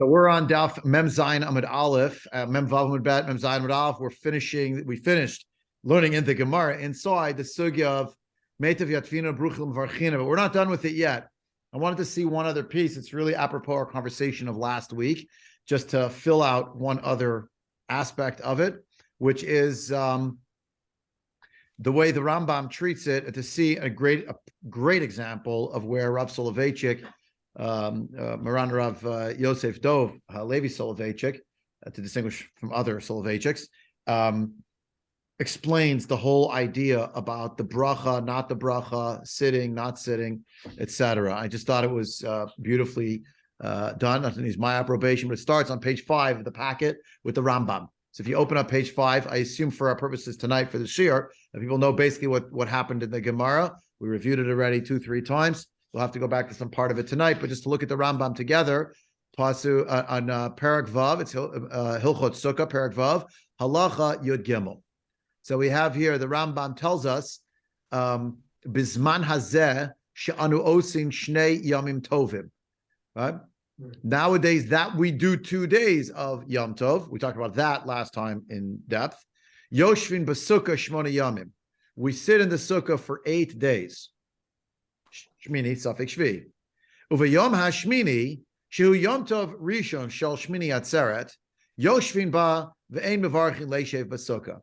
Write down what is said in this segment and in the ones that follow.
So we're on Daf Mem Zayin Amud Aleph, Mem Vav Amud Bet, Mem Zayin Amud Aleph. We finished learning in the Gemara inside the sugya of Meitav Yatvina Bruchim Varchina, but we're not done with it yet. I wanted to see one other piece. It's really apropos our conversation of last week, just to fill out one other aspect of it, which is the way the Rambam treats it, and to see a great example of where Rav Soloveitchik, Moran Rav Yosef Dov Levi Soloveitchik, to distinguish from other Soloveitchiks, explains the whole idea about the bracha, not the bracha, sitting, not sitting, etc. I just thought it was beautifully done. Nothing needs my approbation, but it starts on page 5 of the packet with the Rambam. So if you open up page 5, I assume for our purposes tonight for the Shiur, that people know basically what happened in the Gemara. We reviewed it already 2-3 times. We'll have to go back to some part of it tonight, but just to look at the Rambam together, Pasu on Perek Vav, it's Hilchot Sukka, Perek Vav, Halacha Yud Gimel. So we have here, the Rambam tells us, Bizman Hazeh she'anu osin shnei yamim tovim. Right? Nowadays, that we do 2 days of Yom Tov. We talked about that last time in depth. Yoshvin b'sukkah shmona yamim. We sit in the sukkah for 8 days. Shmini, Safek, Shvii. Uve Yom HaShmini, Shehu Yom Tov Rishon Shel Shmini Atzeret, Yoshvin Ba Ve'ein Mevarchin Leishev B'Sukkah.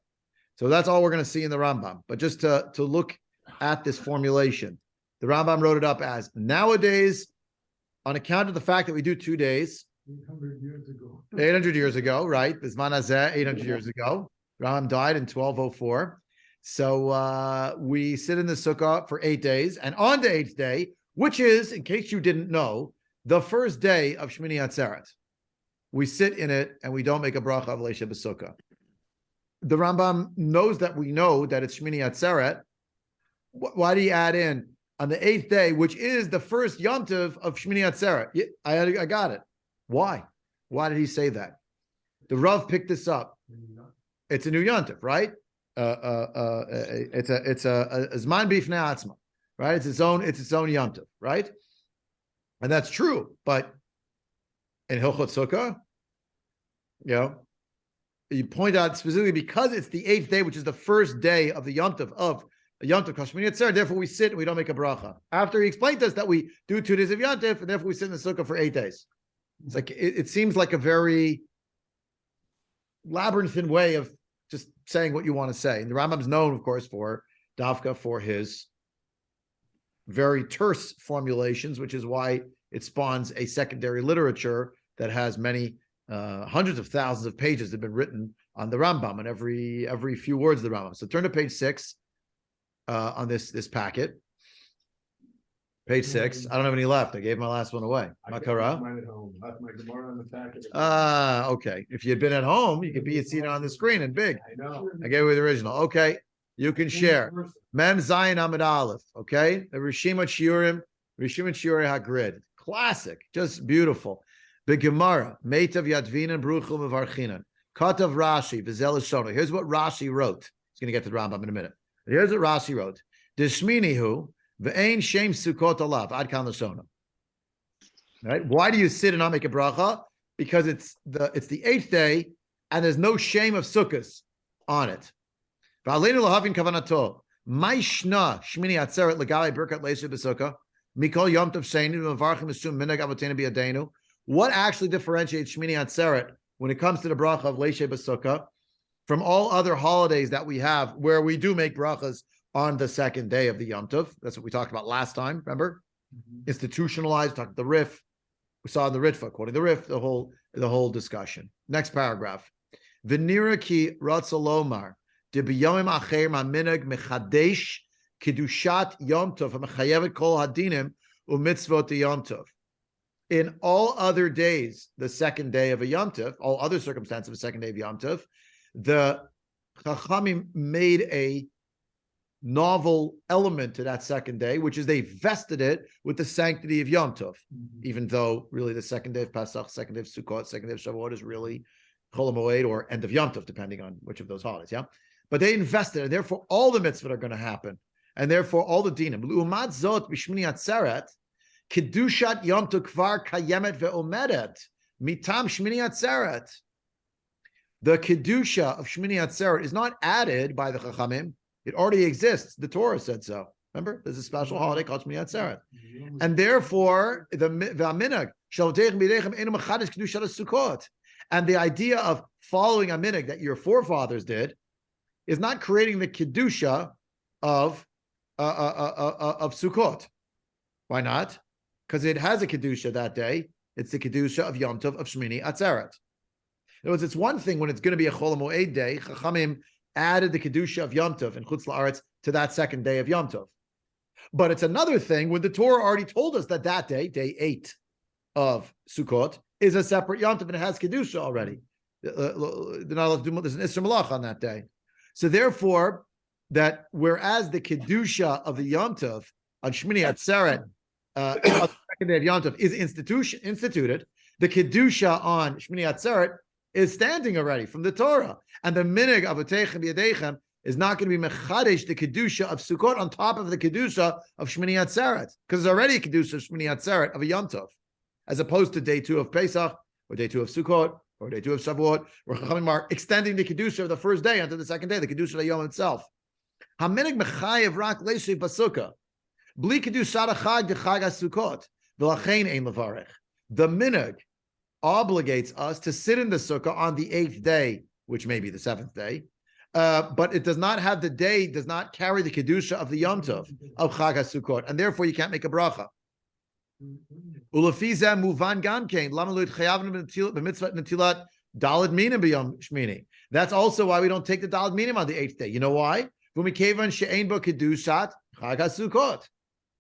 So that's all we're going to see in the Rambam. But just to look at this formulation, the Rambam wrote it up as, nowadays, on account of the fact that we do 2 days, 800 years ago. 800 years ago, right? Bizman Hazeh, 800 years ago. Rambam died in 1204. So we sit in the sukkah for 8 days, and on the 8th day, which is, in case you didn't know, the first day of Shmini Atzeret, we sit in it and we don't make a bracha of Leisha B'Sukkah. The Rambam knows that we know that it's Shmini Atzeret. Why do you add in on the 8th day, which is the first Yom Tov of Shmini Atzeret? I got it. Why? Why did he say that? The Rav picked this up. It's a new Yom Tov, right? It's a Zman Bifnei Atzma, right? It's its own Yom Tov, right? And that's true. But in Hilchot Sukkah, you point out specifically because it's the 8th day, which is the first day of the Yom Tov of Yom Tov Shmini Atzeret. Therefore, we sit and we don't make a bracha. After he explained to us that we do 2 days of Yom Tov, and therefore we sit in the Sukkah for 8 days. It's like it seems like a very labyrinthine way of just saying what you want to say. And the Rambam's known, of course, for Davka, for his very terse formulations, which is why it spawns a secondary literature that has many hundreds of thousands of pages that have been written on the Rambam and every few words of the Rambam. So turn to page 6 on this packet. Page 6. I don't have any left. I gave my last one away. Makara. Mine at home. Left my Gemara on the packet. Okay. If you'd been at home, you could be seeing it on the screen in big. I know. I gave you the original. Okay. You can share. Mem Zayin Amud Aleph. Okay. The Rishimot Shiurim HaGrid. Classic. Just beautiful. The Gemara. Meitav Yadvinan Bruchum Mevarchinan. Katav Rashi. V'zel Shona. Here's what Rashi wrote. He's going to get to the Rambam in a minute. Here's what Rashi wrote. The Shmini hu. Ve'ein shem sukkot alav ad kan l'shona. Right? Why do you sit and not make a bracha? Because it's the 8th day, and there's no shame of sukkahs on it. V'aleinu lahavin kavanato. Mai shna shmini atzeret legalei birkat leisha b'sukkah mikol yom tov sheinu mevarchim esum minhag avotenu biyadenu. What actually differentiates Shmini Atzeret when it comes to the bracha of leisha b'sukkah from all other holidays that we have, where we do make brachas on the 2nd day of the Yom Tov? That's what we talked about last time, remember? Institutionalized, talked the Rif. We saw in the Ritva, quoting the Rif, the whole discussion. Next paragraph. V'nira ki ratzalomar de b'yomim acher ma'minag mechadesh kedushat Yom Tov ha'mechayevet kol hadinim u'mitzvot Yom Tov. In all other days, the 2nd day of a Yom Tov, all other circumstances of a 2nd day of Yom Tov, the Chachamim made a novel element to that 2nd day, which is they vested it with the sanctity of Yom Tov, even though really the 2nd day of Pesach, 2nd day of Sukkot, 2nd day of Shavuot is really Chol HaMoed or end of Yom Tov, depending on which of those holidays, yeah? But they invested it, and therefore all the mitzvot are going to happen, and therefore all the dinim. L'umat zot b'shmini atzeret, kedushat Yom Tov kvar kayemet ve'omedet Mitam Shmini Atzeret. The Kedusha of Shmini Atzeret is not added by the Chachamim. It already exists. The Torah said so. Remember, there's a special holiday called Shmini Atzeret. And therefore, the minhag and the idea of following a minhag that your forefathers did is not creating the kedusha of Sukkot. Why not? Because it has a kedusha that day. It's the kedusha of Yom Tov of Shmini Atzeret. In other words, it's one thing when it's going to be a Chol HaMoed day. Chachamim added the kedusha of Yom Tov and Chutz La'aretz to that second day of Yom Tov. But it's another thing when the Torah already told us that day 8 of Sukkot, is a separate Yom Tov and it has Kedusha already. They're not allowed to do, there's an Isra Malach on that day. So therefore, that whereas the Kedusha of the Yom Tov on Shmini Atzeret, on the second day of Yom Tov, is instituted, the Kedusha on Shmini Atzeret is standing already from the Torah. And the minhag of Avotechem B'Yadechem is not going to be mechadesh the kedusha of Sukkot on top of the kedusha of Shmini Atzeret, because there's already a kedusha of Shmini Atzeret of a Yom Tov, as opposed to day 2 of Pesach or day 2 of Sukkot or day 2 of Shavuot, where Chachamim are extending the kedusha of the first day onto the second day, the kedusha of the Yom itself. Haminhag mechayev rak leishiv basukah, bli kedusha chag de chag haSukkot, v'lachein ein levarech. The minhag obligates us to sit in the sukkah on the 8th day, which may be the 7th day. But it does not have the day, does not carry the kedusha of the Yom Tov of Chag HaSukkot, and therefore you can't make a bracha. Ulafizah muvan gamkein lama lo itchayavnu b'mitzvat netilat daled minim b'yom shmini. That's also why we don't take the daled minim on the 8th day. You know why? V'mikevan she'ein bo kedushat Chag HaSukkot.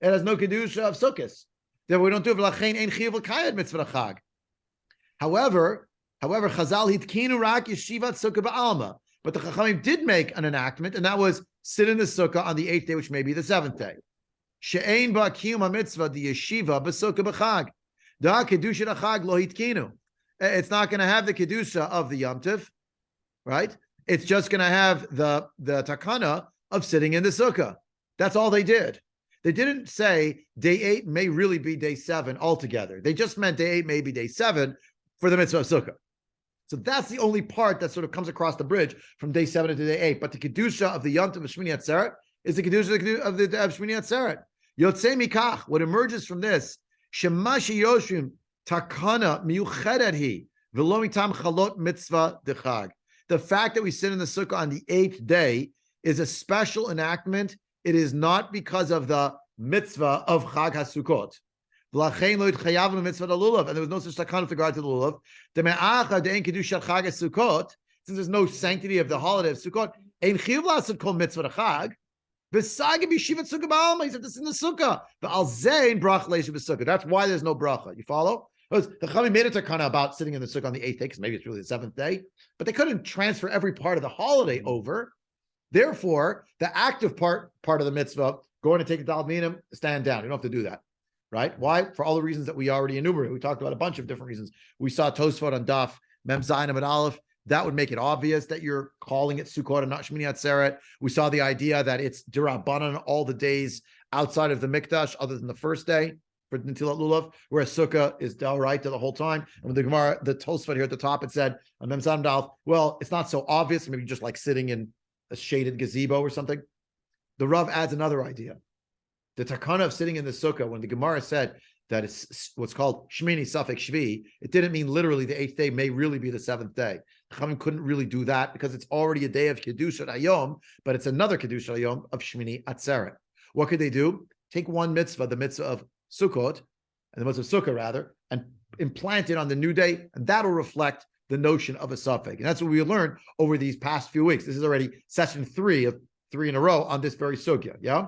It has no kedusha of Sukkos. Therefore we don't do it. V'lachein ein chiyuv l'kayed mitzvah Chag. However, Chazal hitkinu rak yeshivat sukkah ba'alma. But the Chachamim did make an enactment, and that was sit in the sukkah on the 8th day, which may be the 7th day. She'ein ba kiyum mitzvah the yeshiva b'sukkah b'chag. Da kedusha d'chag lo hitkinu. It's not going to have the kedusha of the Yom Tov, right? It's just going to have the takana of sitting in the sukkah. That's all they did. They didn't say day 8 may really be day 7 altogether. They just meant day 8 may be day 7 for the mitzvah of sukkah. So that's the only part that sort of comes across the bridge from day 7 to day 8. But the kedusha of the Yom Tov of Shmini Atzeret is the kedusha of the Shmini Atzeret. Yotzei mikach, what emerges from this, shemashi yoshim takana miyuchedet hi v'lo mitam chalot mitzvah dechag. The fact that we sit in the sukkah on the 8th day is a special enactment. It is not because of the mitzvah of Chag HaSukkot. And there was no such takana with regard to the lulav. Since there's no sanctity of the holiday of Sukkot, ein chiyuv la'asot kol mitzvah chag. V'sagim yeshivat sukkah ba'alma. He said this in the sukkah. V'al zein brach leisha b'sukkah. That's why there's no bracha. You follow? Because the Chachamim made a takana about sitting in the sukkah on the 8th day, because maybe it's really the 7th day, but they couldn't transfer every part of the holiday over. Therefore, the active part of the mitzvah, going to take a daled minim, stand down. You don't have to do that. Right? Why? For all the reasons that we already enumerated. We talked about a bunch of different reasons. We saw Tosfot on Daf, Mem Zayin Amud Aleph. That would make it obvious that you're calling it Sukkot and not Shmini Atzeret. We saw the idea that it's Dirabanan all the days outside of the Mikdash, other than the first day for Netilat Lulav, whereas Sukkah is D'Oraita the whole time. And with the Gemara, the Tosfot here at the top, it said on Mem Zayin Amud Aleph, well, it's not so obvious. Maybe just like sitting in a shaded gazebo or something. The Rav adds another idea. The takana of sitting in the sukkah, when the Gemara said that it's what's called Shmini, Safek, Shvii, it didn't mean literally the 8th day may really be the 7th day. Chachamim couldn't really do that because it's already a day of Kedusha Hayom, but it's another Kedusha Hayom of Shmini Atzeret. What could they do? Take one mitzvah, the mitzvah of Sukkot, and the mitzvah of Sukkah rather, and implant it on the new day, and that'll reflect the notion of a Safek. And that's what we learned over these past few weeks. This is already session 3 of 3 in a row on this very sugya, yeah?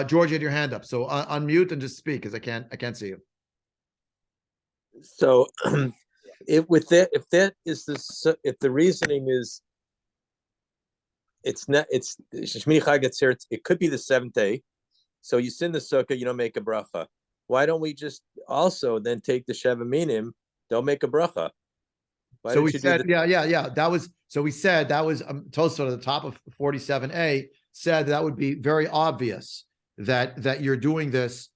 George, you had your hand up, so unmute and just speak because I can't see you. So, if the reasoning is it's Shmini Chag Atzeret, it could be the 7th day. So you sin the sukkah, you don't make a bracha. Why don't we just also then take the Sheva Minim? Don't make a bracha. So we said, that was. So we said that was Tosfot at the top of 47a said that would be very obvious that you're doing this.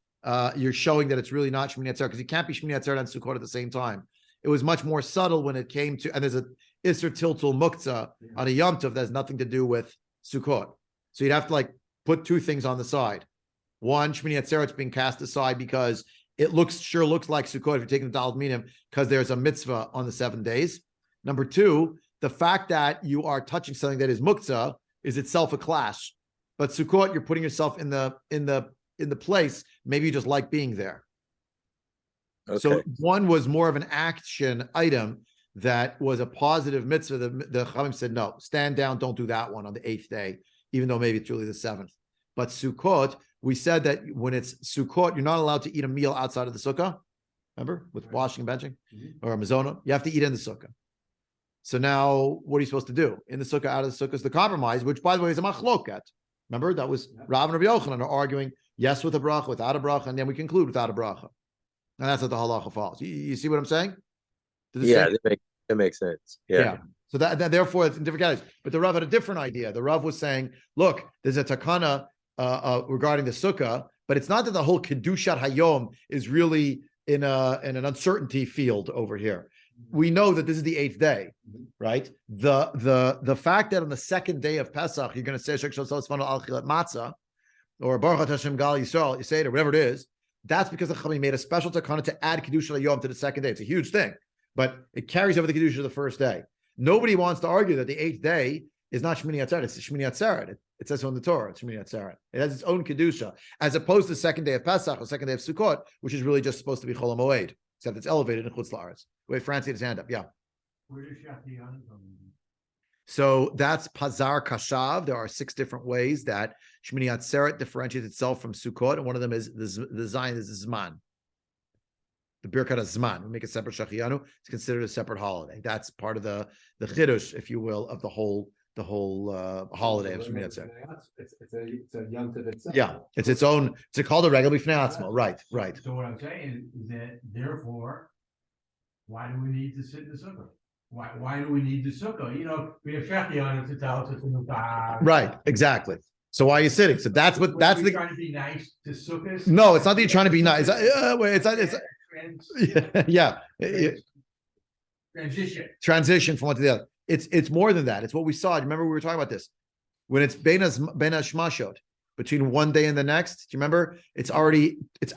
You're showing that it's really not Shmini Atzeret because you can't be Shmini Atzeret and Sukkot at the same time. It was much more subtle when it came to, and there's a Isser Tiltul Muktzah on a Yom Tov that has nothing to do with Sukkot. So you'd have to like put two things on the side. One, Shmini Atzeret's being cast aside because it sure looks like Sukkot if you're taking the Daled Minim because there's a mitzvah on the 7 days. Number two, the fact that you are touching something that is muktzah is itself a clash. But Sukkot, you're putting yourself in the place. Maybe you just like being there. Okay. So one was more of an action item that was a positive mitzvah. The Chachamim said, no, stand down, don't do that one on the 8th day, even though maybe it's really the 7th. But Sukkot, we said that when it's Sukkot, you're not allowed to eat a meal outside of the sukkah. Remember, with washing and benching, or a mizona, you have to eat in the sukkah. So now, what are you supposed to do? In the sukkah, out of the sukkah is the compromise, which, by the way, is a machloket. Remember, that was Rav and Rabbi Yochanan are arguing, yes with a bracha, without a bracha, and then we conclude without a bracha. And that's what the halacha follows. You see what I'm saying? Yeah, that makes sense. Yeah. So that therefore it's in different categories. But the Rav had a different idea. The Rav was saying, look, there's a takana regarding the sukkah, but it's not that the whole kedushat hayom is really in an uncertainty field over here. We know that this is the 8th day, right? The fact that on the 2nd day of Pesach you're going to say Shek Shosal Sfano Al Chilat Matzah or Baruch Hashem Gal Yisrael, you say it or whatever it is. That's because the Chachamim made a special takana to add kedushat hayom to the 2nd day. It's a huge thing, but it carries over the kedusha of the 1st day. Nobody wants to argue that the 8th day is not Shmini Atzeret. It's Shmini Atzeret. It says so in the Torah. It's Shmini Atzeret. It has its own kedusha, as opposed to the 2nd day of Pesach or 2nd day of Sukkot, which is really just supposed to be Chol HaMoed, except it's elevated in Chutz La'aretz. Wait, Francie, his hand up. Yeah. Where does Shachiyana come in? So that's Pazar Kashav. There are 6 different ways that Shmini Atzeret differentiates itself from Sukkot, and one of them is the Zion is Zman. The Birkat Zman. We make a separate Shachiyanu. It's considered a separate holiday. That's part of the Chiddush, if you will, of the whole holiday of Shmini Atzeret. It's a Yom Tov itself. Yeah, it's its own. It's called a regular b'fnei atzmo. Right. So what I'm saying is that therefore, why do we need to sit in the sukkah? Why do we need the sukkah? You know, we have Shachiyana to tell us to right, exactly. So why are you sitting? So that's the trying to be nice to sukkahs. No, it's not that you're trying to be nice. Transition from one to the other. It's more than that. It's what we saw. Remember we were talking about this when it's ben hashmashot between one day and the next. Do you remember? It's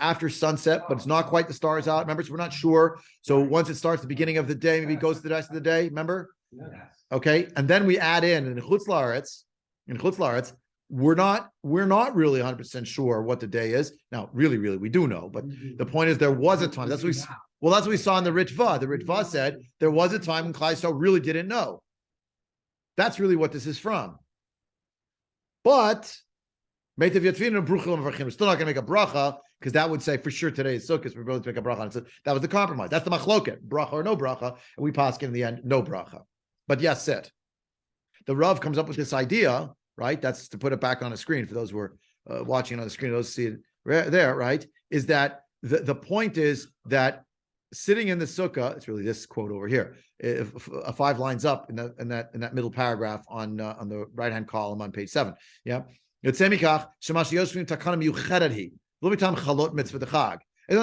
after sunset, but it's not quite the stars out. Remember, so we're not sure. So once it starts the beginning of the day, maybe it goes to the rest of the day. Remember? Yes. Okay, and then we add in Chutz La'aretz. In Chutz La'aretz, we're not really 100% sure what the day is. Now, really, we do know. But the point is, there was a time. That's what we saw in the Ritva. The Ritva said there was a time when Klal Yisrael really didn't know. That's really what this is from. But we're still not going to make a bracha because that would say for sure today is Sukkot. We're going to make a bracha. And so that was the compromise. That's the machloket, bracha or no bracha. And we paskin in the end, no bracha. But yes, sit. The Rav comes up with this idea, right? That's to put it back on the screen for those who are watching on the screen. Those see it there, right? Is that the point is that sitting in the sukkah, it's really this quote over here, 5 lines up in that middle paragraph on the right hand column on page 7. Yeah. And then they're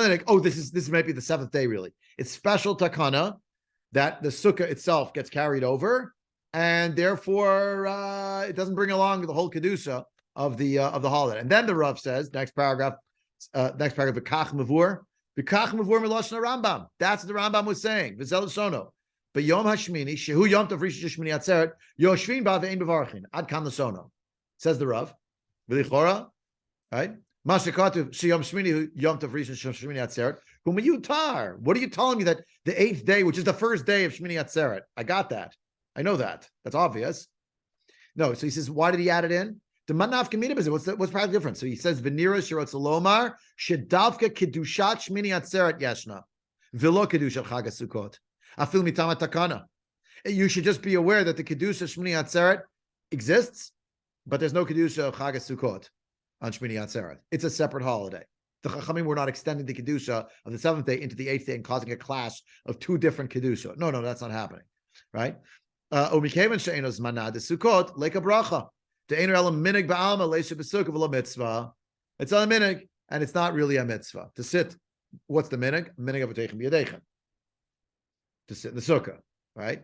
like, oh, this might be the 7th day, really. It's special takana that the sukkah itself gets carried over, and therefore it doesn't bring along the whole kedusha of the holiday. And then the Rav says, next paragraph, v'kach mavur milashon Rambam. That's what the Rambam was saying. V'zel sono. But Yom Hashmini, shehu Yom Tov Rishon Shmini Atzeret, yoshvin ba ve'ein bevarchin. Ad kan l'sono. Says the Rav. V'lichora, right? Mashakatu sheyom Shmini Yom Tov Rishon Shmini Atzeret. Humayutar. What are you telling me that the 8th day, which is the first day of Shmini Atzeret? I got that. I know that. That's obvious. No, so he says, why did he add it in? The manaf kamina is what's probably different. So he says, "Venira shirot salomar shedavka kedushat Shmini Atzeret yeshna v'lo kedushat Chag HaSukkot afil mitama takana." You should just be aware that the kedusha Shmini Atzeret exists, but there's no kedusha Chag HaSukkot on Shmini Atzeret. It's a separate holiday. The Chachamim were not extending the kedusha of the 7th day into the 8th day and causing a clash of 2 different kedusha. No, that's not happening, right? Umikeven she'enos manad Sukkot leka bracha. It's on a minig, and it's not really a mitzvah. To sit, what's the minig? Minig of a teichem b'yadechem. to sit in the sukkah, right?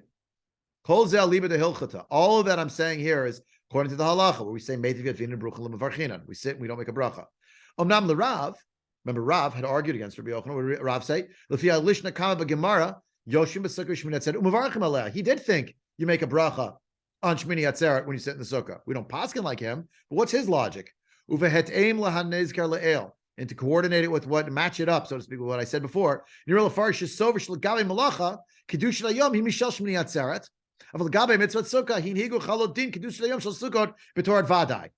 Kol zeh liba de hilchata. All of that I'm saying here is according to the halacha, where we say meitiv yatvinin bruchel lemevarchinan. We sit, we don't make a bracha. Omnam l'Rav. Remember, Rav had argued against Rabbi Yochanan. What did Rav say? L'fi lishna kama b'gemara yoshim b'sukkah shmini atzeret umavarchim aleh. He did think you make a bracha on shmini atzeret when you sit in the sukkah. We don't paskin like him, but what's his logic? Uveheteim lahanezkar le'el. And to coordinate it with what, match it up, so to speak, with what I said before. Nirol afarish sover shlegavi malacha kedush layom hi mishal shmini atzeret. Aval gabe mitzvot sukkah hin higu chalodin kedush layom shel sukkot b'torat vadai.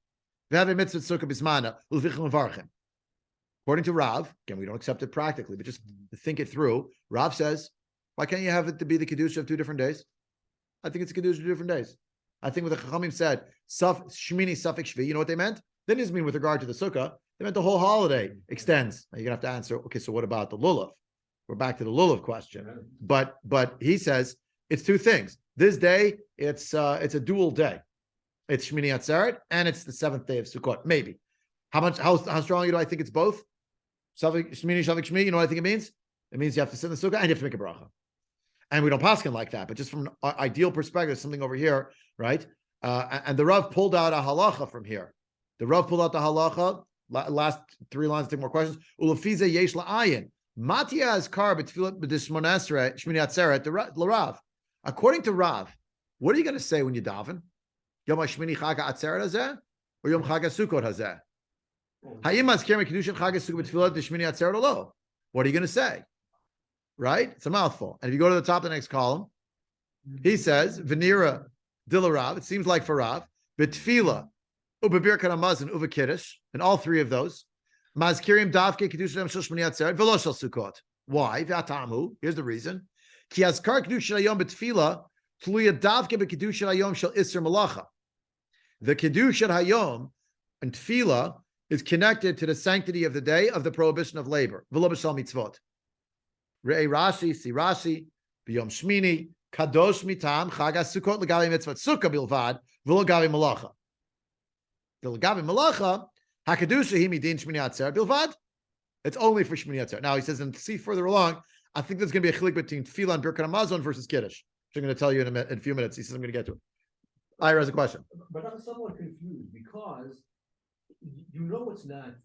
V'have mitzvot sukkah bismana ulvichim varchim. According to Rav, again, we don't accept it practically, but just think it through. Rav says, why can't you have it to be the kedusha of 2 different days? I think it's a kedusha of 2 different days. I think what the Chachamim said, Shmini, Safek, Shvii, you know what they meant? They didn't mean with regard to the sukkah. They meant the whole holiday extends. Now you're going to have to answer, okay, so what about the lulav? We're back to the lulav question. But he says, it's 2 things. This day, it's a dual day. It's Shmini Atzeret, and it's the 7th day of Sukkot, maybe. How strongly do I think it's both? Shmini, Shavik, Shmini, you know what I think it means? It means you have to sit in the sukkah and you have to make a bracha. And we don't paskin like that, but just from an ideal perspective, something over here, right? And the Rav pulled out a halacha from here. The Rav pulled out the halacha, last 3 lines, take more questions. Ulafize yesh la'ayin. Matia is kar b'tfilat b'dishmonesre, Shmini Atzeret, the Rav. According to Rav, what are you going to say when you daven? Yom HaShmini Chag HaAtzeret hazeh? Or Yom Chag HaSukkot hazeh? What are you going to say? Right? It's a mouthful. And if you go to the top of the next column, he says, Venira Dilarav, it seems like for Rav, Bitfila, Ubabirkat Hamazon, Uva Kiddush, and all 3 of those. Mazkirim Davke Kedushim Shel Shmini Atzeret, Velo Shel Sukkot. Why? V'atamu. Here's the reason. Ki Azkar Kedush Hayom Bitfila, Tluya Davke B'Kedush Hayom Shel Isser Malacha. The Kedush Hayom and Tfila is connected to the sanctity of the day of the prohibition of labor. V'lo b'shal mitzvot. Re'ei Rashi, si Rashi, b'yom Shmini, kadosh mitam, chag ha-sukkot l'gavi mitzvot sukkah bilvad, v'lo gavi malacha. V'lo gavi malacha, ha-kedusha hi midin Shmini Atzeret bilvad. It's only for Shmini Atzeret. Now he says, and see further along, I think there's going to be a chilik between Tefillah and Birkat Hamazon versus Kiddush, which I'm going to tell you in a few minutes. He says I'm going to get to it. Ira has a question. But I'm somewhat confused because you know it's not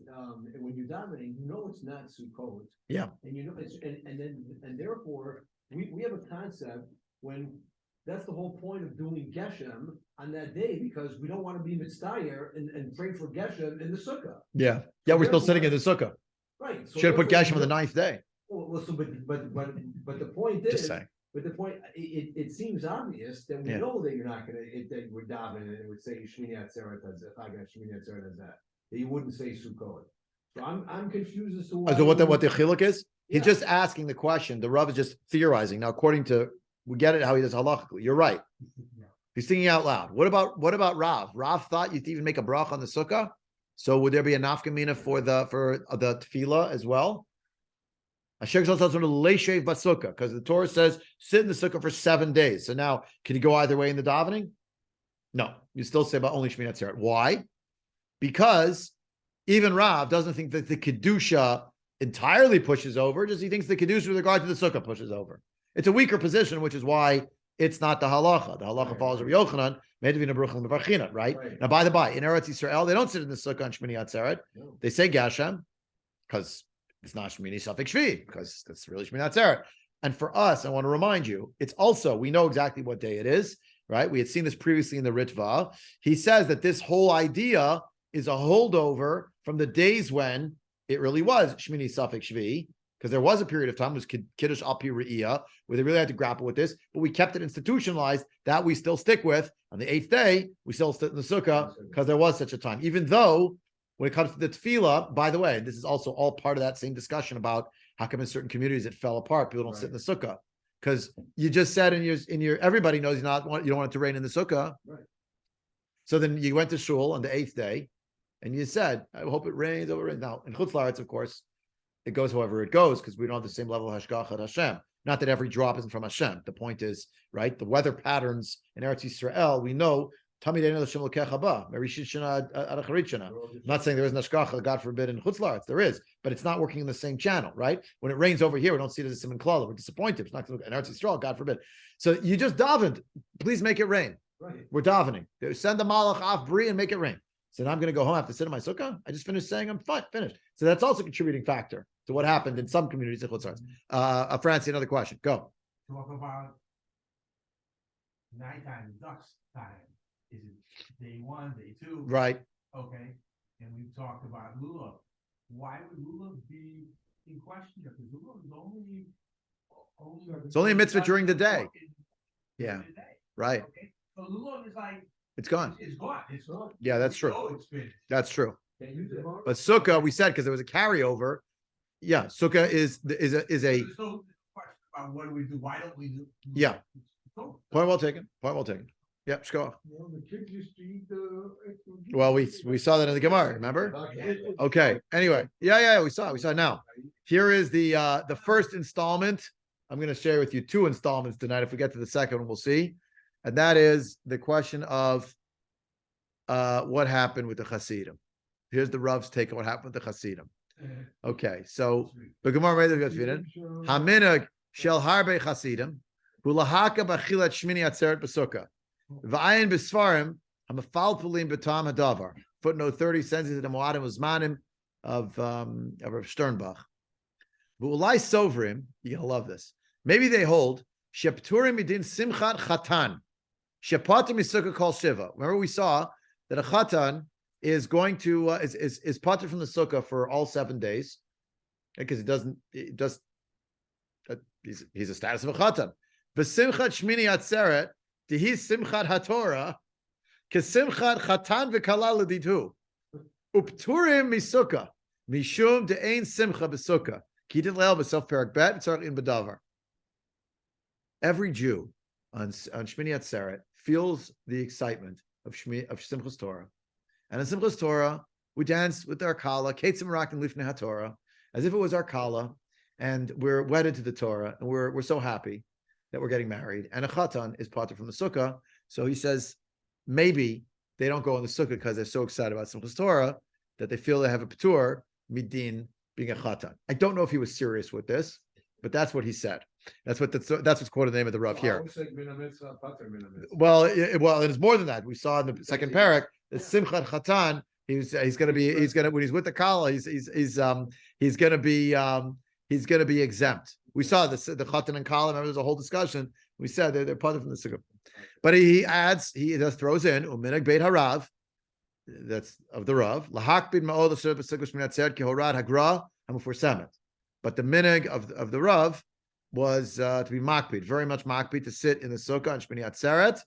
when you're davening, you know it's not Sukkot. Yeah. And you know it's and therefore we have a concept when that's the whole point of doing Geshem on that day because we don't want to be mitzdayer and pray for Geshem in the sukkah. Yeah. Yeah, we're still sitting in the sukkah. Right. So should have put Geshem on the 9th day. Well, so but the point Just is saying. But the point, it seems obvious that we know that you're not going to, that we're davening and it would say Shmini Atzeret Shmini Atzeret that you wouldn't say Sukkot. So I'm confused as to why. So what the chiluk is? He's just asking the question. The Rav is just theorizing. Now, according to, we get it how he does halachically. You're right. He's thinking out loud. What about Rav? Rav thought you'd even make a brach on the sukkah. So would there be a nafkamina for the tefillah as well? Because the Torah says sit in the sukkah for 7 days. So now, can you go either way in the davening? No, you still say about only Shmini Atzeret. Why? Because even Rav doesn't think that the kedusha entirely pushes over. Just he thinks the kedusha with regard to the sukkah pushes over. It's a weaker position, which is why it's not the halacha. The halacha follows Rabbi Yochanan. Right? Now, by the by, in Eretz Yisrael, they don't sit in the sukkah on Shmini Atzeret. They say Gashem because it's not Shmini Safek Shvii, because that's really Shmini Atzeret. And for us, I want to remind you, it's also, we know exactly what day it is, right? We had seen this previously in the Ritva. He says that this whole idea is a holdover from the days when it really was Shmini Safek Shvii, because there was a period of time, it was Kiddush Al Pi Re'iyah, where they really had to grapple with this, but we kept it institutionalized, that we still stick with. On the 8th day, we still sit in the sukkah, because there was such a time. Even though, when it comes to the tefillah, by the way, this is also all part of that same discussion about how come in certain communities it fell apart. People don't sit in the sukkah because you just said in your everybody knows you don't want it to rain in the sukkah. Right. So then you went to shul on the 8th day, and you said, "I hope it rains over it." Now in Chutz La'aretz, of course, it goes however it goes because we don't have the same level of hashgacha Hashem. Not that every drop isn't from Hashem. The point is, right? The weather patterns in Eretz Yisrael, we know I'm not saying there isn't hashgacha, God forbid, in Chutz La'aretz. There is, but it's not working in the same channel, right? When it rains over here, we don't see it as a siman klala. We're disappointed. It's not going to look Eretz Yisrael, God forbid. So you just davened. Please make it rain. Right. We're davening. Send the malach off Bri and make it rain. So now I'm going to go home. I have to sit in my sukkah. I just finished saying I'm fine, finished. So that's also a contributing factor to what happened in some communities in Chutz La'aretz. Francie, another question. Go. Talk about nighttime, dusk time. Is it day 1, day 2? Right. Okay. And we've talked about lulav. Why would lulav be in question? Because lulav is only It's only a mitzvah during the day. Yeah. During the day. Right. Okay. So lulav is like It's gone. it's gone. It's gone. Yeah, that's true. Oh, it's finished. That's true. Can't use it. But sukkah, we said because there was a carryover. Yeah, sukkah is a There's no question about what do we do? Why don't we do? Yeah. So, point well taken. Point well taken. Yep, go. Well, the kids used to eat Well, we saw that in the Gemara. Remember? Okay. Anyway, yeah, we saw it now. Here is the first installment. I'm going to share with you 2 installments tonight. If we get to the second one, we'll see. And that is the question of what happened with the Hasidim. Here's the Rav's take on what happened with the Hasidim. Okay, so the Gemara made the Haminag shel harbe Hasidim hulahaka b'chilat Shmini atzeret b'sukkah v'ayin b'sfarim hamafal pulim b'tam hadavar. Footnote 30 sends it to the Moadim Uzmanim of Sternbach. V'ulai sovrim, you're gonna love this. Maybe they hold shepturim midin simchat chatan shepatim misukah kol shiva. Remember we saw that a chatan is going to is pater from the sukkah for all 7 days because he's a status of a chatan. B'simchat Shmini atzeret tihi simchat haTorah kesimchat chatan v'kala l'ditu upturim misukah mishum de'ein simcha b'sukkah kidin leil b'self perak bet tzarich in b'davar. Every Jew on Shmini atzeret feels the excitement of Simchas Torah. And in Simchas Torah, we dance with our kala, Ketzim Rakim Lifnei HaTorah, as if it was our kala, and we're wedded to the Torah, and we're so happy that we're getting married. And a chatan is parted from the sukkah, so he says maybe they don't go in the sukkah because they're so excited about Simchas Torah that they feel they have a patur midin being a chatan. I don't know if he was serious with this, but that's what he said. That's what's quoted in the name of the Rav here. Well, and it's more than that. We saw in the second parak that Simchat Chatan. He's going to when he's with the kala. He's going to be exempt. We saw this the Chatan and kala. Remember, there's a whole discussion. We said they're part of the sukkah. But he just throws in uminag beit harav. That's of the Rav. Lahak bin ma'od l'ser b'sukkah shminat tzeret kehorad hagra hamufursamet. But the minhag of the Rav was to be makpid, very much makpid, to sit in the sukkah and Shmini atzeret,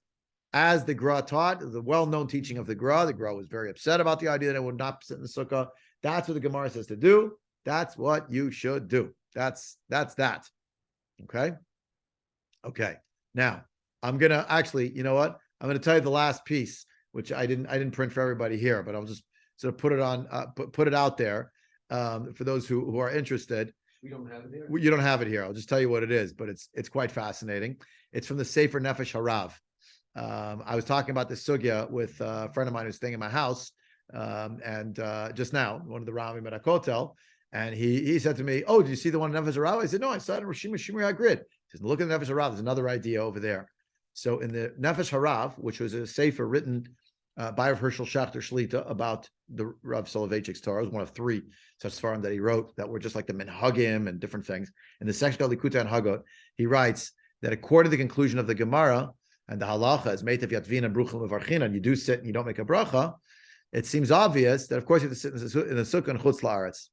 as the Gra taught, the well-known teaching of the Gra. The Gra was very upset about the idea that it would not sit in the sukkah. That's what the Gemara says to do. That's what you should do. That's that. Okay. Now I'm gonna actually, you know what? I'm gonna tell you the last piece, which I didn't print for everybody here, but I'll just sort of put it on, put it out there for those who are interested. We don't have it here. You don't have it here. I'll just tell you what it is, but it's quite fascinating. It's from the Sefer Nefesh Harav. I was talking about this sugya with a friend of mine who's staying in my house, and just now, one of the Ramim at a hotel, and he said to me, "Oh, did you see the one in Nefesh Harav?" I said, "No, I saw it in Rishima Shimri HaGrid." He said, "Look at the Nefesh Harav. There's another idea over there." So in the Nefesh Harav, which was a sefer written by Rav Hershel Schachter Shlita about the Rav Soloveitchik's Torah, it was one of 3 such svarim that he wrote that were just like the Minhagim and different things. In the section called Likuta and Hagot, he writes that according to the conclusion of the Gemara and the halacha is Meitav Yatvina Bruchim Mevarchina, and you do sit and you don't make a bracha, it seems obvious that of course you have to sit in the sukkah and chutz la'aretz.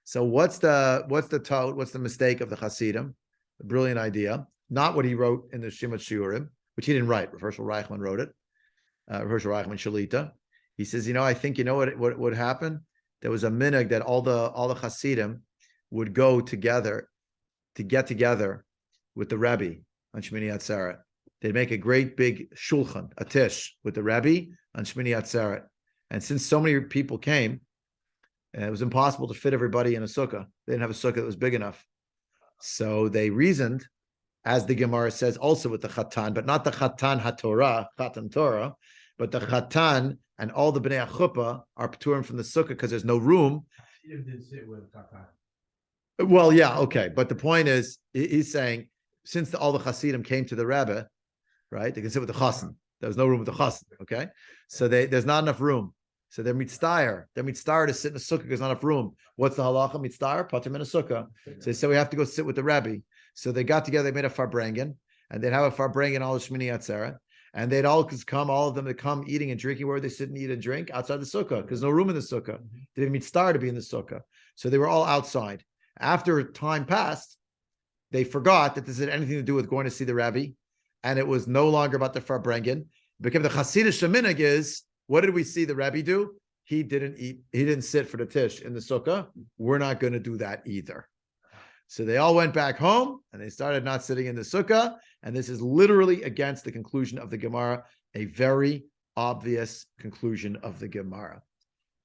So what's the mistake of the Hasidim? A brilliant idea, not what he wrote in the Shimot Shiurim, which he didn't write. Rav Hershel Reichman wrote it. Rav Hershel Reichman Shalita. He says, I think what would happen. There was a minhag that all the Hasidim would go together to get together with the Rebbe on Shmini Atzeret. They'd make a great big shulchan, a tish, with the Rebbe on Shmini Atzeret. And since so many people came, it was impossible to fit everybody in a sukkah. They didn't have a sukkah that was big enough. So they reasoned, as the Gemara says, also with the Chatan, but not the Chatan HaTorah, Chatan Torah, but the chatan and all the bnei chuppah are pturim from the sukkah because there's no room. Hasidim didn't sit with Katan. Well, yeah, okay, but the point is, he's saying since all the Hasidim came to the Rebbe, right? They can sit with the chassan. There was no room with the chassan. Okay, so there's not enough room. So they're mitzdayer. They're mitzdayer to sit in a sukkah because there's not enough room. What's the halacha? Mitzdayer, patim in a sukkah. So they said we have to go sit with the Rebbe. So they got together. They made a farbrengen, and they'd have a farbrengen all the Shmini Atzeret, and they'd all come. All of them would come eating and drinking. Where would they sit and eat and drink? Outside the sukkah because no room in the sukkah. They didn't mitzdayer to be in the sukkah. So they were all outside. After time passed, they forgot that this had anything to do with going to see the Rebbe, and it was no longer about the farbrengen. Became the Hasidic Sheminig is, what did we see the Rebbe do? He didn't eat, he didn't sit for the tish in the sukkah. We're not going to do that either. So they all went back home and they started not sitting in the sukkah. And this is literally against the conclusion of the Gemara, a very obvious conclusion of the Gemara.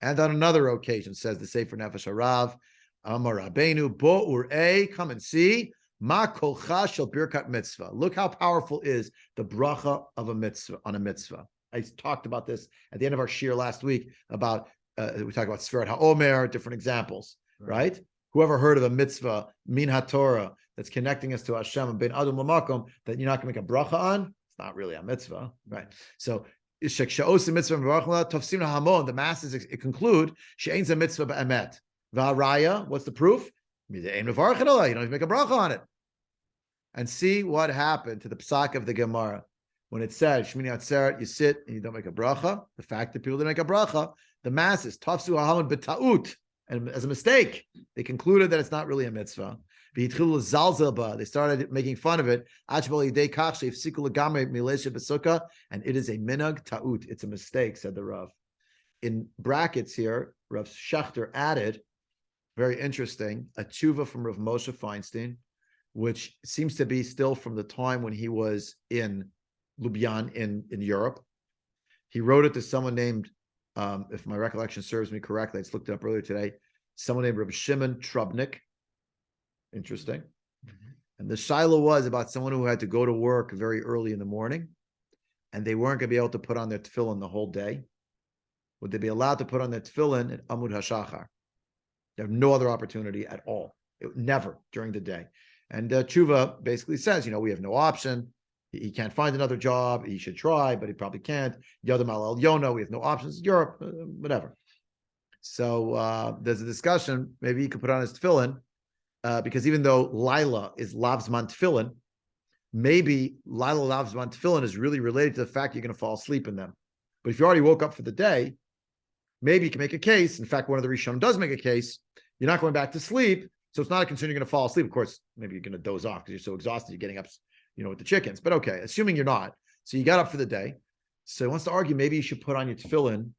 And on another occasion, says the Sefer Nefesh Harav, Amar Rabbeinu, Bo Ur'ei, come and see, Ma kolcha shel birkat mitzvah. Look how powerful is the bracha of a mitzvah on a mitzvah. I talked about this at the end of our shir last week about, we talked about Sfirat HaOmer, different examples, right? Whoever heard of a mitzvah, min haTorah, that's connecting us to Hashem and ben Adam Lamakom, that you're not going to make a bracha on, it's not really a mitzvah, right? So, the masses conclude, she'ein ze mitzvah ba'emet. V'haraya, what's the proof? You don't even make a bracha on it. And see what happened to the psak of the Gemara. When it said, Shmini Atzeret, you sit and you don't make a bracha, the fact that people didn't make a bracha, the masses, tafsu hahamad b'ta'ut, and as a mistake, they concluded that it's not really a mitzvah. They started making fun of it. And it is a minag ta'ut. It's a mistake, said the Rav. In brackets here, Rav Schachter added, very interesting, a tshuva from Rav Moshe Feinstein, which seems to be still from the time when he was in Lubyan in Europe. He wrote it to someone named, if my recollection serves me correctly, I just looked it up earlier today, someone named Rabbi Shimon Trubnik. Interesting. And the shiloh was about someone who had to go to work very early in the morning, and they weren't going to be able to put on their tefillin the whole day. Would they be allowed to put on their tefillin at Amud HaShachar? They have no other opportunity at all. Never during the day. And Tshuva basically says, we have no option. He can't find another job. He should try, but he probably can't. Yodam al Yona, we have no options. Europe, whatever. So there's a discussion. Maybe he could put on his tefillin, because even though Lila is Lavzman tefillin, maybe Lila Lavzman tefillin is really related to the fact you're going to fall asleep in them. But if you already woke up for the day, maybe you can make a case. In fact, one of the Rishonim does make a case. You're not going back to sleep, so it's not a concern you're going to fall asleep. Of course, maybe you're going to doze off because you're so exhausted you're getting up, with the chickens. But okay, assuming you're not. So you got up for the day. So he wants to argue maybe you should put on your tefillin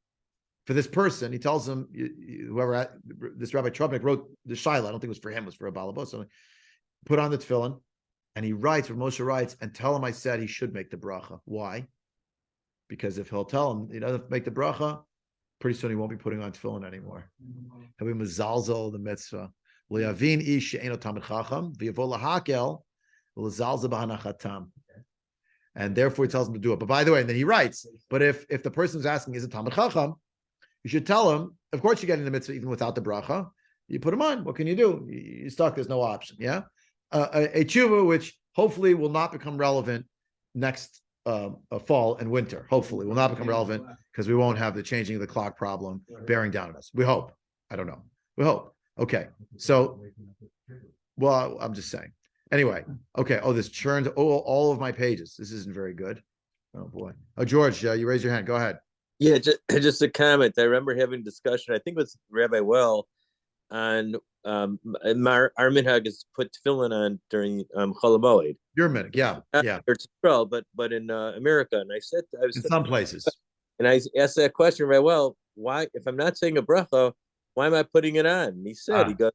for this person. He tells him, whoever, this Rabbi Trubnik wrote the Shaila, I don't think it was for him, it was for a Balabos. So put on the tefillin, and he writes, what Moshe writes, and tell him I said he should make the bracha. Why? Because if he'll tell him he doesn't make the bracha, pretty soon he won't be putting on tefillin anymore. He'll be mezalzel the mitzvah. Le'yavin ish she'eno tamid chacham v'yavo lahakel l'zalzel b'hanachatam. And therefore he tells him to do it. But by the way, and then he writes, but if the person who's asking is a tamid chacham, you should tell him, of course you're getting the mitzvah even without the bracha. You put him on. What can you do? You're stuck. There's no option. Yeah. A tshuva which hopefully will not become relevant next fall and winter. Hopefully will not become relevant because we won't have the changing of the clock problem bearing down on us. We hope. I don't know. We hope. Okay. So, well, I'm just saying. Anyway. Okay. Oh, this churned all of my pages. This isn't very good. Oh boy. Oh, George, you raise your hand. Go ahead. Yeah, just a comment. I remember having a discussion, I think it was Rabbi Well, on our minhag is to put tefillin on during Chol HaMoed. Your minhag, yeah. Or Israel, but in America. And I was in some places. And I asked that question, Rabbi Well, why, if I'm not saying a bracha, why am I putting it on? And he said, he goes,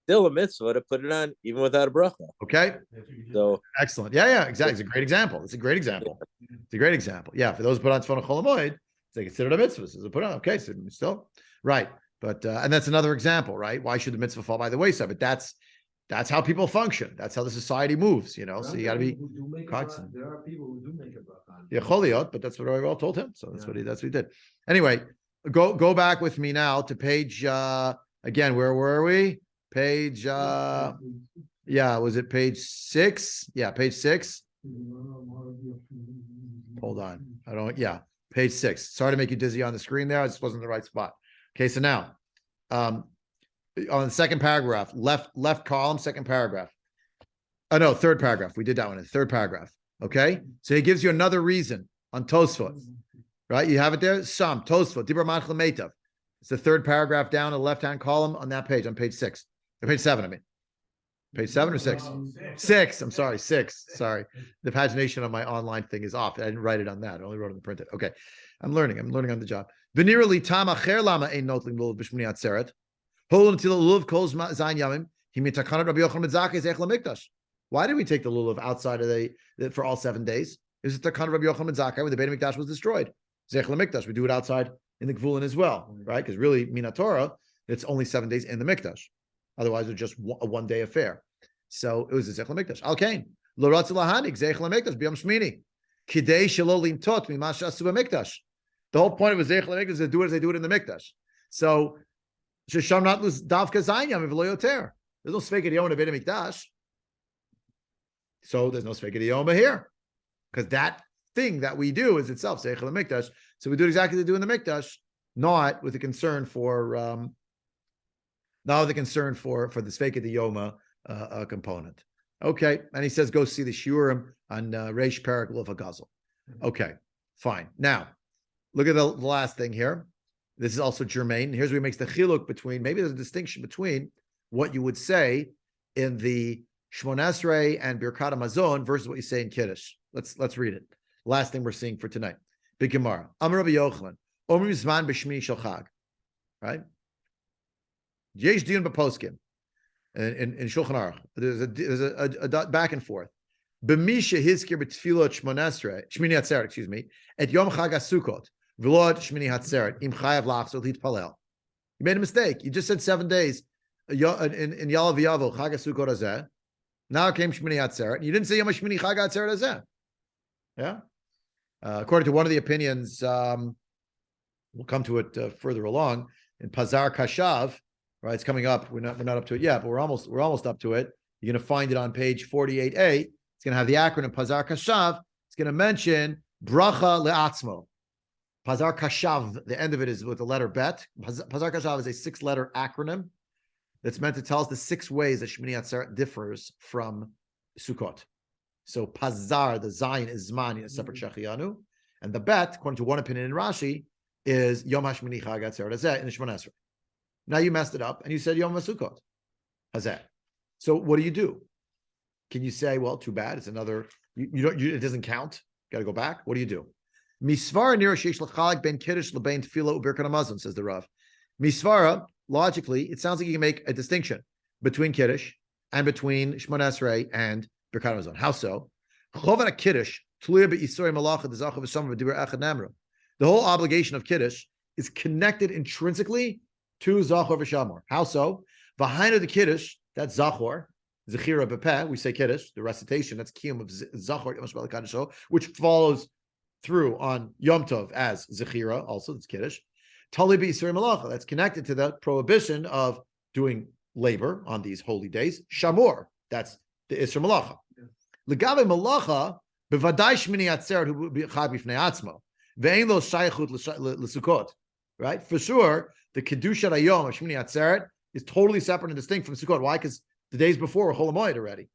still a mitzvah to put it on even without a bracha. Okay. So excellent. Yeah, exactly. It's a great example. It's a great example. Yeah, for those who put on tefillin Chol HaMoed, they consider it a mitzvah. So put on. Okay, so still right. But and that's another example, right? Why should the mitzvah fall by the wayside? But that's that's how people function. That's how the society moves, you know. So you got to be Who do make a cognizant. bracha. There are people who do make a bracha. Yeah, choliot, but that's what I told him. So that's Yeah. what he did. Anyway, go back with me now to page again, where were we? Page yeah, was it page 6? Yeah, page 6. Hold on. Page 6. Sorry to make you dizzy on the screen there. I just wasn't in the right spot. Okay, so now on the second paragraph, left column, second paragraph. Oh no, third paragraph. We did that one in the third paragraph. Okay, so he gives you another reason on Tosfot, right? You have it there. Some Tosfot, Dibur Manchel Meitav. It's the third paragraph down in the left-hand column on that page, on page 6, or page 7. I mean, page 7 or 6? 6. I'm sorry, 6. Sorry, the pagination on my online thing is off. I didn't write it on that. I only wrote it on the printed. Okay, I'm learning on the job. Venirali Tama Cher Lama Ein Notling Lulav B'Shmini Atzeret. Hold until Lulav Kol Zayin Yamim. He mitakanat Rabbi Yochanan Mitzake Zech LaMikdash. Why did we take the lulav outside of for all 7 days? Is it the kind of Rabbi Yochanan Zakkai when the Beit HaMikdash was destroyed? Zech LaMikdash. We do it outside in the Gvulin as well, right? Because really, Mina Torah, it's only 7 days in the Mikdash. Otherwise, it's just a 1-day affair. So it was a Zech LaMikdash. Al Kain. Lo Ratzu Lahanik Zech LaMikdash B'Yom Shmini. Kidei Shelo Limtot Mimash Asu B'Mikdash. The whole point of Zech LaMikdash is to do it as they do it in the Mikdash. So Shesham Not Luz Davka Zayin Yam V'Lo Yoter. There's no Sfeik Yom in the Beit HaMikdash. So there's no Sfeik Yoma here, because that thing that we do is itself Seichel Mikdash. So we do exactly what we do in the Mikdash, not with the concern for the Sfeik Yoma component. Okay, and he says go see the Shurim on Reish Perak Luf Gazel. Okay, fine. Now look at the last thing here. This is also germane. Here's where he makes the chiluk between, maybe there's a distinction between what you would say in the Shmonesrei and Birkat Hamazon versus what you say in Kiddush. Let's read it. Last thing we're seeing for tonight. Big Gemara. Amar Rabbi Yochanan. Omrim Zman b'Shmini shel Chag. Right? Yesh diun b'poskim. In Shulchan Aruch. There's a back and forth. B'misha hizkir b'tfilot Shmonesrei, Shmini Atzeret, excuse me, et Yom Chag HaSukkot, v'lo Shmini Atzeret, im chayav lachzor hitpalel. You made a mistake. You just said 7 days in Yalav Yavo, Chag HaSukkot hazeh. Now it came Shmini Atzeret. You didn't say Yom Shmini Chag Atzeret Hazeh. Yeah. According to one of the opinions, we'll come to it further along in Pazar Kashav. Right, it's coming up. We're not up to it yet, but we're almost up to it. You're going to find it on page 48a. It's going to have the acronym Pazar Kashav. It's going to mention Bracha Le'atzmo. Pazar Kashav. The end of it is with the letter Bet. Pazar Kashav is a 6-letter acronym that's meant to tell us the 6 ways that Shmini Atzeret differs from Sukkot. So Pazar, the Zayin is Zman, a separate Shechianu, and the Bet, according to one opinion in Rashi, is Yom HaShmini Chag Atzeret Hazeh in the Shemona Esrei. Now you messed it up and you said Yom HaSukkot Hazeh. So what do? Can you say, well, too bad, it's another? It doesn't count. Got to go back. What do you do? Misvara nira sheish l'chalik ben kiddush l'bein tefillah u'birkat hamazon, says the Rav. Misvara. Logically, it sounds like you can make a distinction between Kiddush and between Shemona Esrei and Birkat Hamazon. How so? The whole obligation of Kiddush is connected intrinsically to Zachor v'Shamor. How so? Behind the Kiddush, that's Zachor, Zechira Bepeh, we say Kiddush, the recitation, that's Kiyum of Zachor, which follows through on Yom Tov as Zechira, also that's Kiddush. Tali b'Yisrei Malacha, that's connected to the prohibition of doing labor on these holy days. Shamor, that's the Isra Malacha. Legabe Malacha, b'vadai Shmini Atzeret hu b'chag b'fnei atzmo, ve'ein lo shaychut l'Sukkot. Right? For sure, the Kedusha Hayom of Shmini Atzeret is totally separate and distinct from Sukkot. Why? Because the days before were Chol HaMoed already.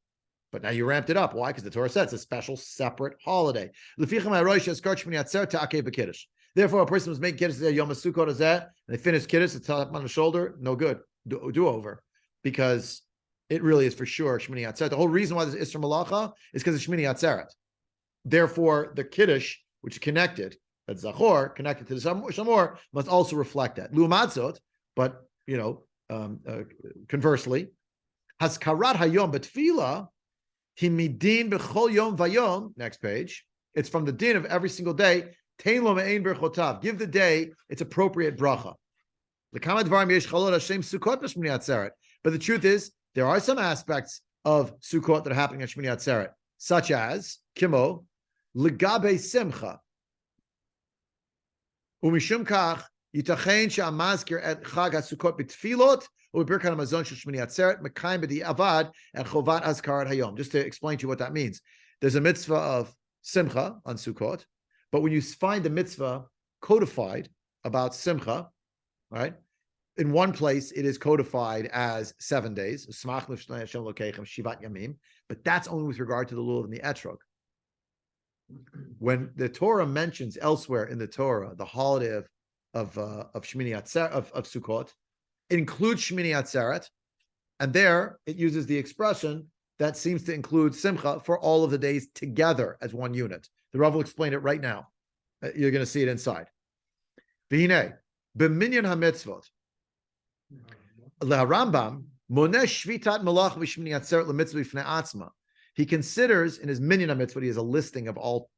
But now you ramped it up. Why? Because the Torah says it's a special, separate holiday. Therefore, a person was making Kiddush Yom HaSukkot Hazeh, and they finished Kiddush, it's up on the shoulder, no good, do over. Because it really is for sure Shmini Atzeret. The whole reason why there's Isra Malacha is because of Shmini Atzeret. Therefore, the Kiddush, which is connected, that's Zachor, connected to the Shamor, must also reflect that. Lu'umatzot, but, conversely, Haskarat Hayom B'Tfila, Himidin B'chol Yom Vayom, next page, it's from the din of every single day, Tein lo me'ein berchotav, give the day its appropriate bracha. But the truth is, there are some aspects of Sukkot that are happening at Shmini Atzeret, such as Kimo, Legabe Simcha. Umishum kach, Yitachen she'amazkir et Chag HaSukkot b'tfilot, u'b'birkat hamazon shel Shmini Atzeret, mekayim b'di avad, and chovat azkarat hayom. Just to explain to you what that means. There's a mitzvah of Simcha on Sukkot, but when you find the mitzvah codified about Simcha, right? In one place, it is codified as 7 days, Smach l'Shnei Hashem Lokechem Shivat Yamim, but that's only with regard to the lulav and the etrog. When the Torah mentions elsewhere in the Torah the holiday of Shmini Atzeret of Sukkot, it includes Shmini Atzeret, and there it uses the expression that seems to include Simcha for all of the days together as one unit. The Rav will explain it right now. You're going to see it inside. V'hinei b'minyan hamitzvot leHarambam moneh shvitat malach v'shmini atzeret lemitzvah b'fnei atzma. He considers in his minyan hamitzvot, he has a listing of all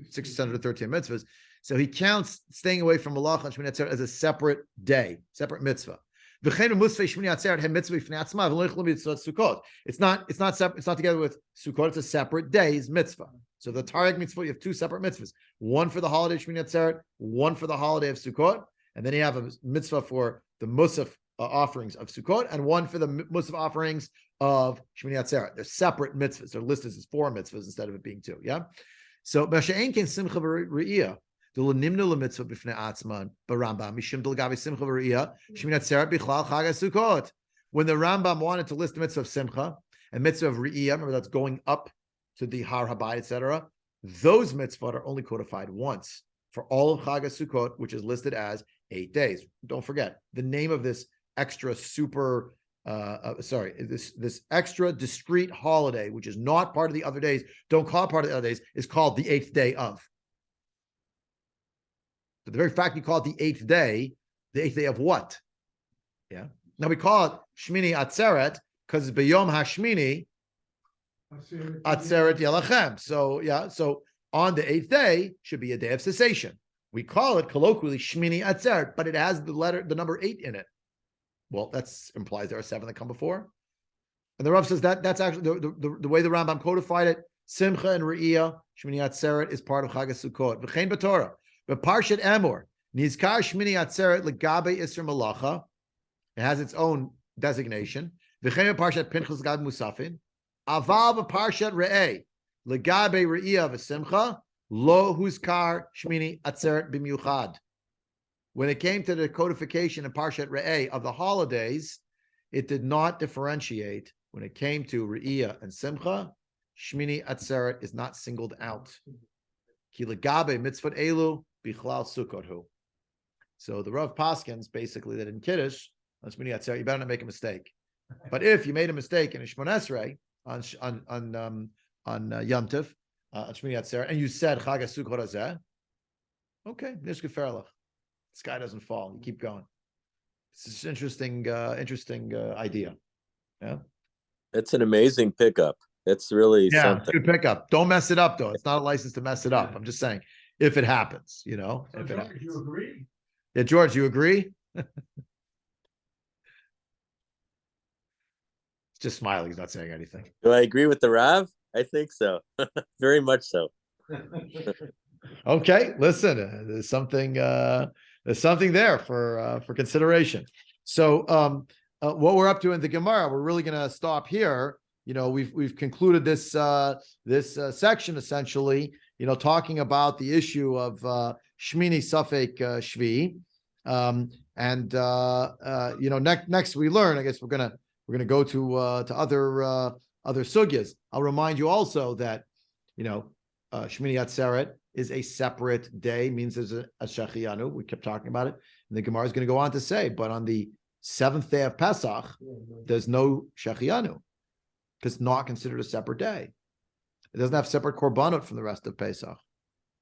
613 mitzvahs. So he counts staying away from malach and shmini atzeret as a separate day, separate mitzvah. It's not separate. It's not together with Sukkot. It's a separate day's mitzvah. So the Tarek mitzvah, you have two separate mitzvahs. One for the holiday of Shmini Atzeret, one for the holiday of Sukkot, and then you have a mitzvah for the Musaf offerings of Sukkot, and one for the Musaf offerings of Shmini Atzeret. They're separate mitzvahs. They're listed as 4 mitzvahs instead of it being 2. Yeah. So Masha'en ken simcha v're'iyah. When the Rambam wanted to list the mitzvah of Simcha and mitzvah of Re'iyah, remember that's going up to the Har Habayit, etc. Those mitzvot are only codified once for all of Chag HaSukkot, which is listed as 8 days. Don't forget, the name of this extra this extra discrete holiday, which is not part of the other days, don't call it part of the other days, is called the 8th day of. But the very fact we call it the 8th day of what? Yeah. Now we call it Shmini Atzeret because it's B'yom HaShmini Atzeret Yelachem. So yeah, so on the 8th day should be a day of cessation. We call it colloquially Shmini Atzeret, but it has the number 8 in it. Well, that implies there are 7 that come before. And the Rav says that's actually the way the Rambam codified it. Simcha and Re'iyah, Shmini Atzeret is part of Chag HaSukkot. V'chein b'Torah. But Parshat Emor, Nizkar Shmini Atzeret Legabe Isser Malacha, it has its own designation. V'chein Parshat Pinchas Gad Musafin, Aval Parshat Re'eh Legabe Re'iyah V'Simcha Lo Huzkar Shmini Atzeret B'Miuchad. When it came to the codification in Parshat Re'eh of the holidays, it did not differentiate. When it came to Re'iyah and Simcha, Shmini Atzeret is not singled out. Ki legabe mitzvot elu bichlal sukkot hu. So the Rav Paskins basically that in Kiddush on Shmini Atzeret you better not make a mistake. But if you made a mistake in a Shmon Esrei on Yom Tov on Shmini Atzeret and you said Chag HaSukkot hazeh, okay, nishke ferlach. The sky doesn't fall. You keep going. This is interesting idea. Yeah, it's an amazing pickup. It's really something. Good pickup. Don't mess it up, though. It's not a license to mess it up. I'm just saying, if it happens, if George, it happens. you agree? Yeah, George, you agree? He's just smiling. He's not saying anything. Do I agree with the Rav? I think so. Very much so. Okay, listen, there's something there for consideration. So what we're up to in the Gemara, we're really going to stop here. We've concluded this section essentially, talking about the issue of Shmini Safek Shvii, next we learn. I guess we're gonna go to other sugyas. I'll remind you also that Shmini Atzeret is a separate day, means there's a Shechianu. We kept talking about it, and the Gemara is going to go on to say, but on the 7th day of Pesach, there's no Shechianu. Because it's not considered a separate day. It doesn't have separate korbanot from the rest of Pesach.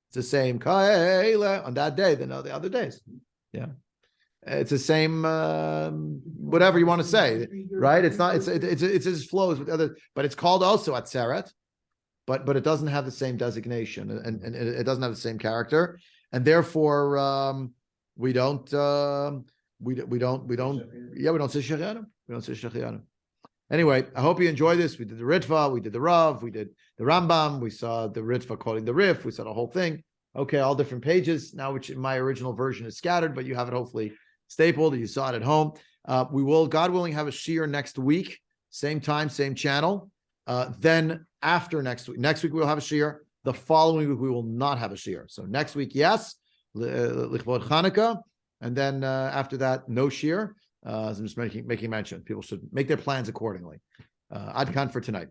It's the same kaele on that day than the other days. Yeah, it's the same whatever you want to say, right? It's not. It's as flows with other, but it's called also atzeret, but it doesn't have the same designation and it doesn't have the same character, and therefore we don't say shechianu. We don't say shechianu. Anyway, I hope you enjoy this. We did the Ritva, we did the Rav, we did the Rambam, we saw the Ritva quoting the Rif, we saw the whole thing. Okay, all different pages now, which in my original version is scattered, but you have it hopefully stapled. You saw it at home. We will, God willing, have a shiur next week, same time, same channel. Then after next week we'll have a shiur. The following week we will not have a shiur. So next week, yes, Lichvod Chanukah, and then after that, no shiur. I'm just making mention. People should make their plans accordingly. Ad kan for tonight.